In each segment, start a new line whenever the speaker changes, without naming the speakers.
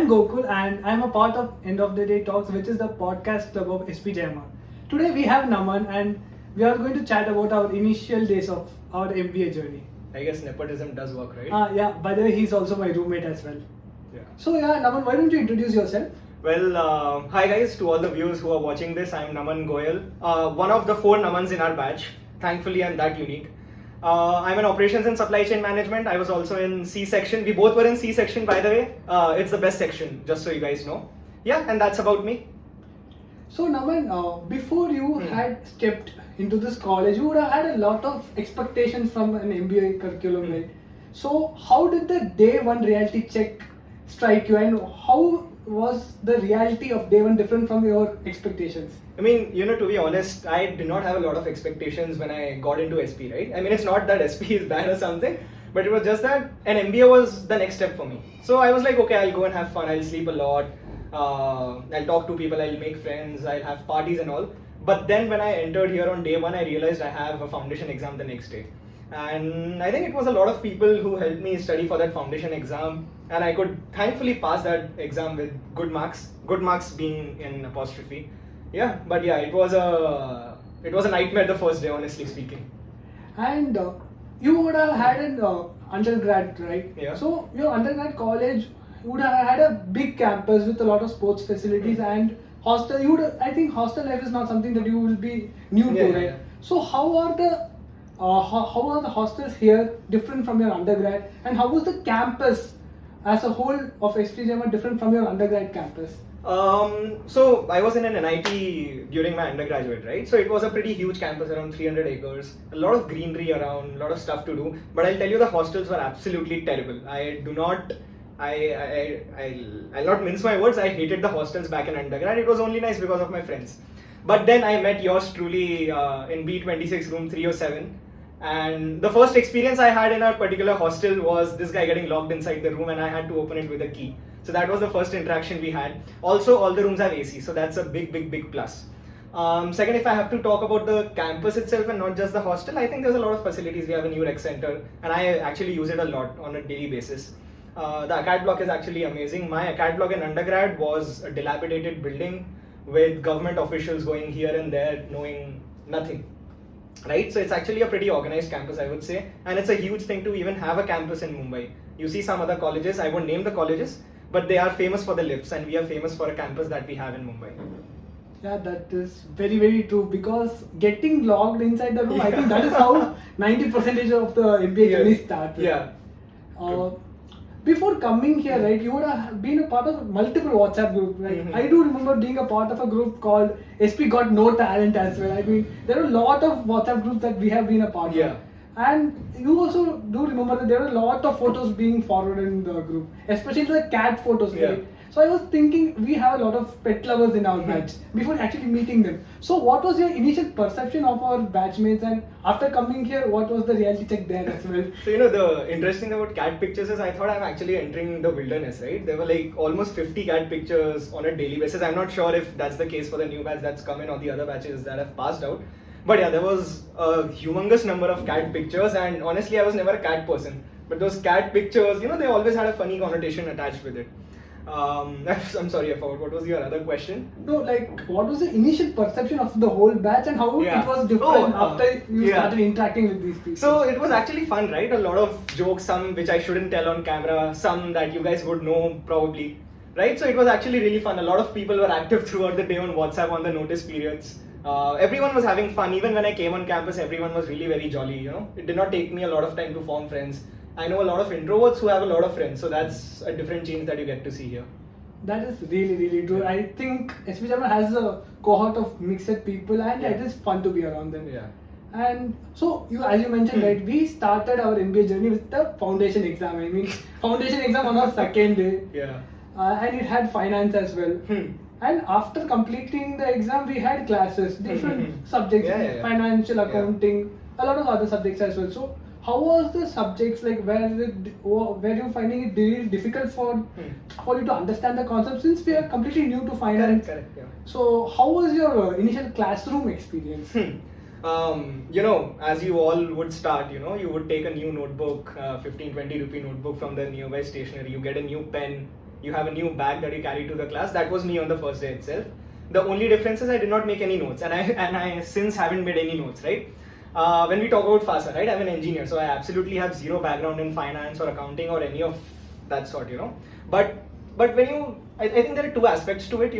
I'm Gokul and I'm a part of End of the Day Talks, which is the podcast club of SPJIMR. Today we have Naman and we are going to chat about our initial days of our MBA journey.
I guess nepotism does work, right?
Yeah, by the way, he's also my roommate as well.
Yeah.
So Naman, why don't you introduce yourself?
Well, hi guys, to all the viewers who are watching this, I'm Naman Goyal, one of the 4 Namans in our batch. Thankfully, I'm that unique. I'm in operations and supply chain management. I was also in C section. We both were in C section, by the way. It's the best section, just so you guys know. Yeah, and that's about me.
So Naman, before you had stepped into this college, you would have had a lot of expectations from an MBA curriculum, right? So how did the day one reality check strike you, and how was the reality of day one different from your expectations?
I mean, to be honest, I did not have a lot of expectations when I got into SP, right? I mean, it's not that SP is bad or something, but it was just that an MBA was the next step for me. So I was like, okay, I'll go and have fun, I'll sleep a lot, I'll talk to people, I'll make friends, I'll have parties and all. But then when I entered here on day one, I realized I have a foundation exam the next day. And I think it was a lot of people who helped me study for that foundation exam, and I could thankfully pass that exam with good marks being in apostrophe. Yeah, but yeah, it was a nightmare the first day, honestly speaking.
And you would have had an undergrad, right?
Yeah.
So your undergrad college would have had a big campus with a lot of sports facilities and hostel. I think hostel life is not something that you will be new to, right?
Yeah.
So how are the hostels here different from your undergrad, and how was the campus as a whole of SPJIMR different from your undergrad campus?
So I was in an NIT during my undergraduate, right? So it was a pretty huge campus, around 300 acres, a lot of greenery around, a lot of stuff to do. But I'll tell you, the hostels were absolutely terrible. I'll not mince my words. I hated the hostels back in undergrad. It was only nice because of my friends. But then I met yours truly in B26 room 307. And the first experience I had in a particular hostel was this guy getting locked inside the room and I had to open it with a key. So that was the first interaction we had. Also, all the rooms have AC, so that's a big plus. Second, if I have to talk about the campus itself and not just the hostel, I think there's a lot of facilities. We have a new rec center and I actually use it a lot on a daily basis. The acad block is actually amazing. My acad block in undergrad was a dilapidated building with government officials going here and there knowing nothing. Right, so it's actually a pretty organized campus, I would say, and it's a huge thing to even have a campus in Mumbai. You see some other colleges, I won't name the colleges, but they are famous for the lifts, and we are famous for a campus that we have in Mumbai.
Yeah, that is very true, because getting locked inside the room, I think that is how 90% of the MBA journey started.
Yeah.
Before coming here, right, you would have been a part of multiple WhatsApp groups, right?
Mm-hmm.
I do remember being a part of a group called SP Got No Talent as well. I mean, there are a lot of WhatsApp groups that we have been a part of. And you also do remember that there are a lot of photos being forwarded in the group, especially the cat photos, right? So I was thinking, we have a lot of pet lovers in our batch before actually meeting them. So what was your initial perception of our batchmates, and after coming here, what was the reality check there as well?
So the interesting about cat pictures is I thought I'm actually entering the wilderness, right? There were like almost 50 cat pictures on a daily basis. I'm not sure if that's the case for the new batch that's come in or the other batches that have passed out. But yeah, there was a humongous number of cat pictures, and honestly, I was never a cat person. But those cat pictures, they always had a funny connotation attached with it. I'm sorry, I forgot. What was your other question?
No, like, what was the initial perception of the whole batch, and how it was different after you started interacting with these people?
So it was actually fun, right? A lot of jokes, some which I shouldn't tell on camera, some that you guys would know probably, right? So it was actually really fun. A lot of people were active throughout the day on WhatsApp on the notice periods. Everyone was having fun. Even when I came on campus, everyone was really very jolly, It did not take me a lot of time to form friends. I know a lot of introverts who have a lot of friends, so that's a different change that you get to see here.
That is really true. I think SPJIMR has a cohort of mixed people, and it is fun to be around them.
Yeah.
And so, as you mentioned, right, we started our MBA journey with the foundation exam. I mean, foundation exam on our second day.
Yeah.
And it had finance as well. And after completing the exam, we had classes, different subjects, financial, accounting, a lot of other subjects as well. So how was the subjects, like, were you finding it really difficult for you to understand the concept, since we are completely new to finance?
Correct, yeah.
So how was your initial classroom experience?
As you all would start, you would take a new notebook, 15-20 rupee notebook from the nearby stationery, you get a new pen, you have a new bag that you carry to the class. That was me on the first day itself. The only difference is I did not make any notes, and I since haven't made any notes, right? When we talk about FASA, right, I'm an engineer, so I absolutely have zero background in finance or accounting or any of that sort, But when I think there are two aspects to it,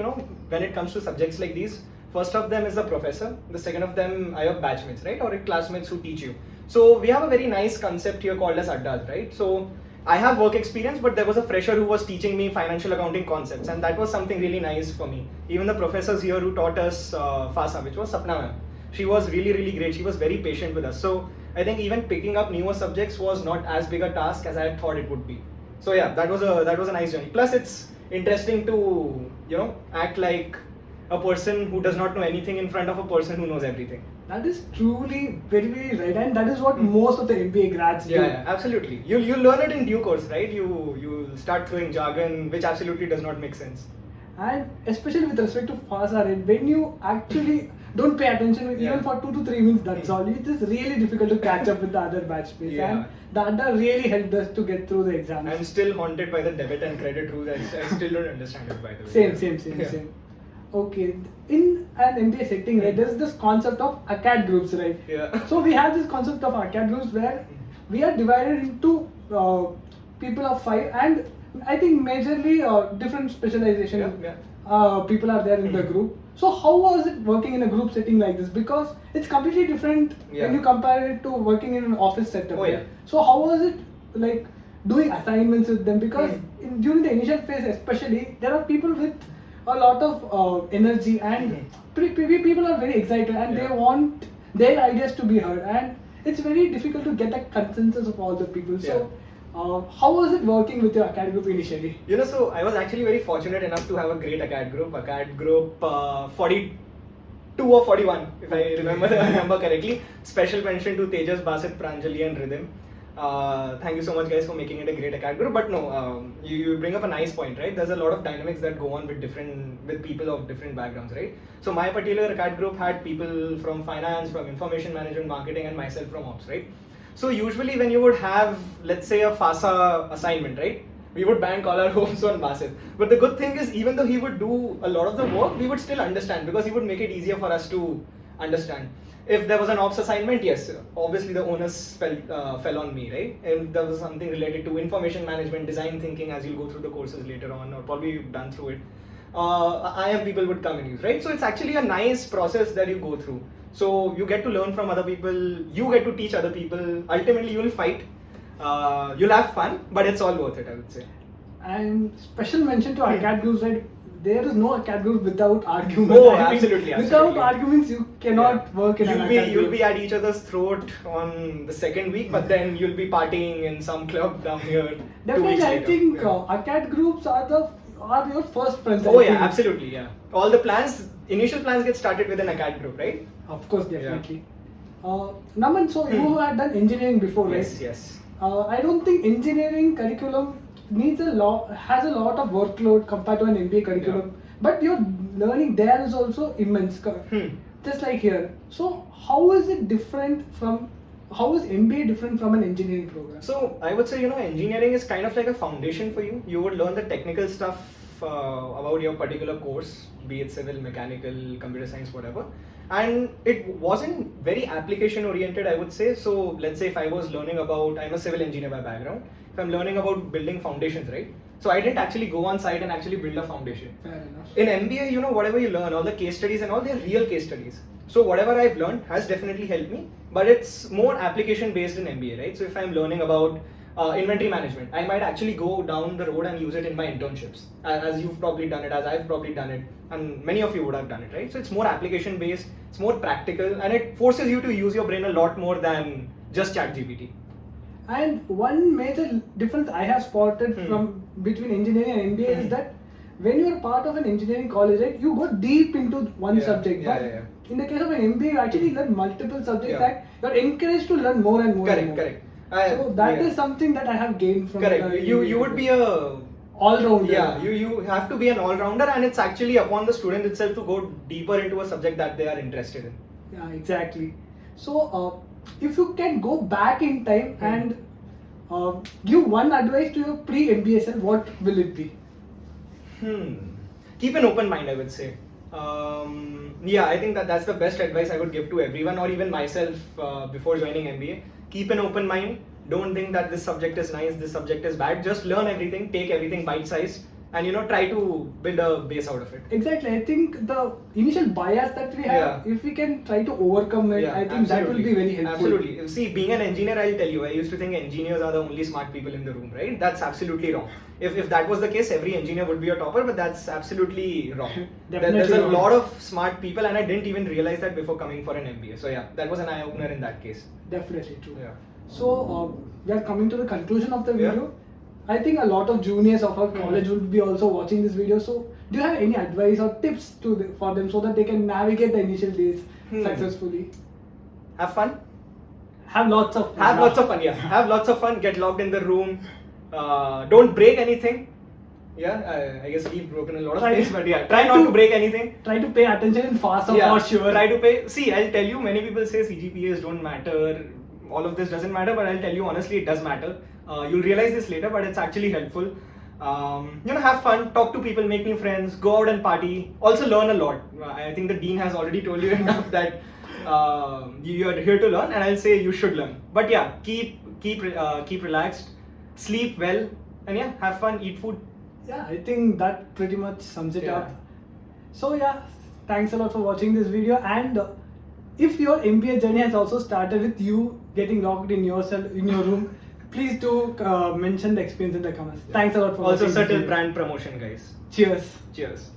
when it comes to subjects like these. First of them is the professor. The second of them are your batchmates, right, or your classmates who teach you. So we have a very nice concept here called as addas, right? So I have work experience, but there was a fresher who was teaching me financial accounting concepts, and that was something really nice for me. Even the professors here who taught us FASA, which was Sapna ma'am, she was really, really great. She was very patient with us. So I think even picking up newer subjects was not as big a task as I had thought it would be. So yeah, that was a nice journey. Plus, it's interesting to act like a person who does not know anything in front of a person who knows everything.
That is truly very, very right, and that is what most of the MBA grads do.
Yeah, absolutely. You'll learn it in due course, right? You'll start throwing jargon which absolutely does not make sense.
And especially with respect to FASA, right, when you actually don't pay attention even for 2 to 3 minutes, that's all. It is really difficult to catch up with the other batchmates, and the other really helped us to get through the exams.
I'm still haunted by the debit and credit rules. I still don't understand it, by the way.
Same. Okay, in an MBA setting, right, there's this concept of ACAD groups, right?
Yeah.
So we have this concept of ACAD groups where we are divided into people of 5, and I think majorly different specialization people are there in the group. So how was it working in a group setting like this? Because it's completely different when you compare it to working in an office setup. So how was it like doing assignments with them? Because during the initial phase especially, there are people with a lot of energy, and people are very excited, and they want their ideas to be heard, and it's very difficult to get a consensus of all the people. So how was it working with your ACAD group initially?
So I was actually very fortunate enough to have a great ACAD group 42 or 41, if I remember the number correctly. Special mention to Tejas, Basit, Pranjali and Rhythm. Thank you so much, guys, for making it a great ACAD group. But no, you bring up a nice point, right? There's a lot of dynamics that go on with people of different backgrounds, right? So my particular ACAD group had people from finance, from information management, marketing, and myself from ops, right? So usually when you would have, let's say, a FASA assignment, right, we would bank all our hopes on Basit. But the good thing is, even though he would do a lot of the work, we would still understand, because he would make it easier for us to understand. If there was an ops assignment, yes, obviously the onus fell on me, right? And there was something related to information management, design thinking, as you'll go through the courses later on, or probably you've done through it. IM people would come and use, right? So it's actually a nice process that you go through. So you get to learn from other people, you get to teach other people. Ultimately, you'll fight, you'll have fun, but it's all worth it, I would say.
And special mention to ACAD groups, right? There is no ACAD group without arguments.
Oh, absolutely.
Without arguments, you cannot work in an ACAD group.
You'll be at each other's throat on the second week, but then you'll be partying in some club down here.
Definitely, I think ACAD groups are your first friends.
Oh yeah, absolutely, yeah. All the initial plans get started with an ACAD group, right?
Of course, definitely. Naman, so you had done engineering before, right?
Yes.
I don't think engineering curriculum has a lot of workload compared to an MBA curriculum, but your learning there is also immense, just like here. So how is MBA different from an engineering program?
So I would say, engineering is kind of like a foundation for you. You would learn the technical stuff about your particular course, be it civil, mechanical, computer science, whatever. And it wasn't very application oriented, I would say. So let's say if I was learning about, I'm a civil engineer by background, if I'm learning about building foundations, right? So I didn't actually go on site and actually build a foundation.
Fair enough.
In MBA, whatever you learn, all the case studies and all, they're real case studies. So whatever I've learned has definitely helped me, but it's more application based in MBA, right? So if I'm learning about inventory management, I might actually go down the road and use it in my internships, as you've probably done it, as I've probably done it, and many of you would have done it, right? So it's more application based, it's more practical, and it forces you to use your brain a lot more than just ChatGPT.
And one major difference I have spotted from between engineering and MBA is that when you are part of an engineering college, right, you go deep into one subject. But in the case of an MBA, you actually learn multiple subjects that you are encouraged to learn more and more.
Correct.
So that is something that I have gained from.
Correct. You would be a
all-rounder.
Yeah, you have to be an all-rounder, and it's actually upon the student itself to go deeper into a subject that they are interested in.
Yeah, exactly. So if you can go back in time and give one advice to your pre-MBA self, what will it be?
Keep an open mind, I would say. Yeah, I think that's the best advice I would give to everyone, or even myself, before joining MBA. Keep an open mind. Don't think that this subject is nice, this subject is bad. Just learn everything, take everything bite-sized, and try to build a base out of it.
Exactly. I think the initial bias that we have, if we can try to overcome it, I think that will be very helpful.
Absolutely. See, being an engineer, I'll tell you, I used to think engineers are the only smart people in the room, right? That's absolutely wrong. If that was the case, every engineer would be a topper, but that's absolutely wrong. There's a lot of smart people, and I didn't even realize that before coming for an MBA. So yeah, that was an eye-opener in that case.
Definitely true.
Yeah.
So we are coming to the conclusion of the video. I think a lot of juniors of our college will be also watching this video. So do you have any advice or tips for them so that they can navigate the initial days successfully?
Have fun.
Have lots of fun.
Have lots of fun, yeah. Have lots of fun. Get locked in the room. Don't break anything. Yeah, I guess we've broken a lot of things, but yeah, try not to break anything.
Try to pay attention in FASA for sure.
Try to pay. See, I'll tell you, many people say CGPAs don't matter. All of this doesn't matter, but I'll tell you honestly, it does matter. You'll realize this later, but it's actually helpful. Have fun, talk to people, make new friends, go out and party. Also learn a lot. I think the dean has already told you enough that you are here to learn, and I'll say you should learn. But yeah, keep relaxed, sleep well, and yeah, have fun, eat food.
Yeah, I think that pretty much sums it up. So yeah, thanks a lot for watching this video. And if your MBA journey has also started with you getting locked in your room, please do mention the experience in the comments. Thanks a lot for watching.
Also, subtle brand promotion, guys.
Cheers.
Cheers.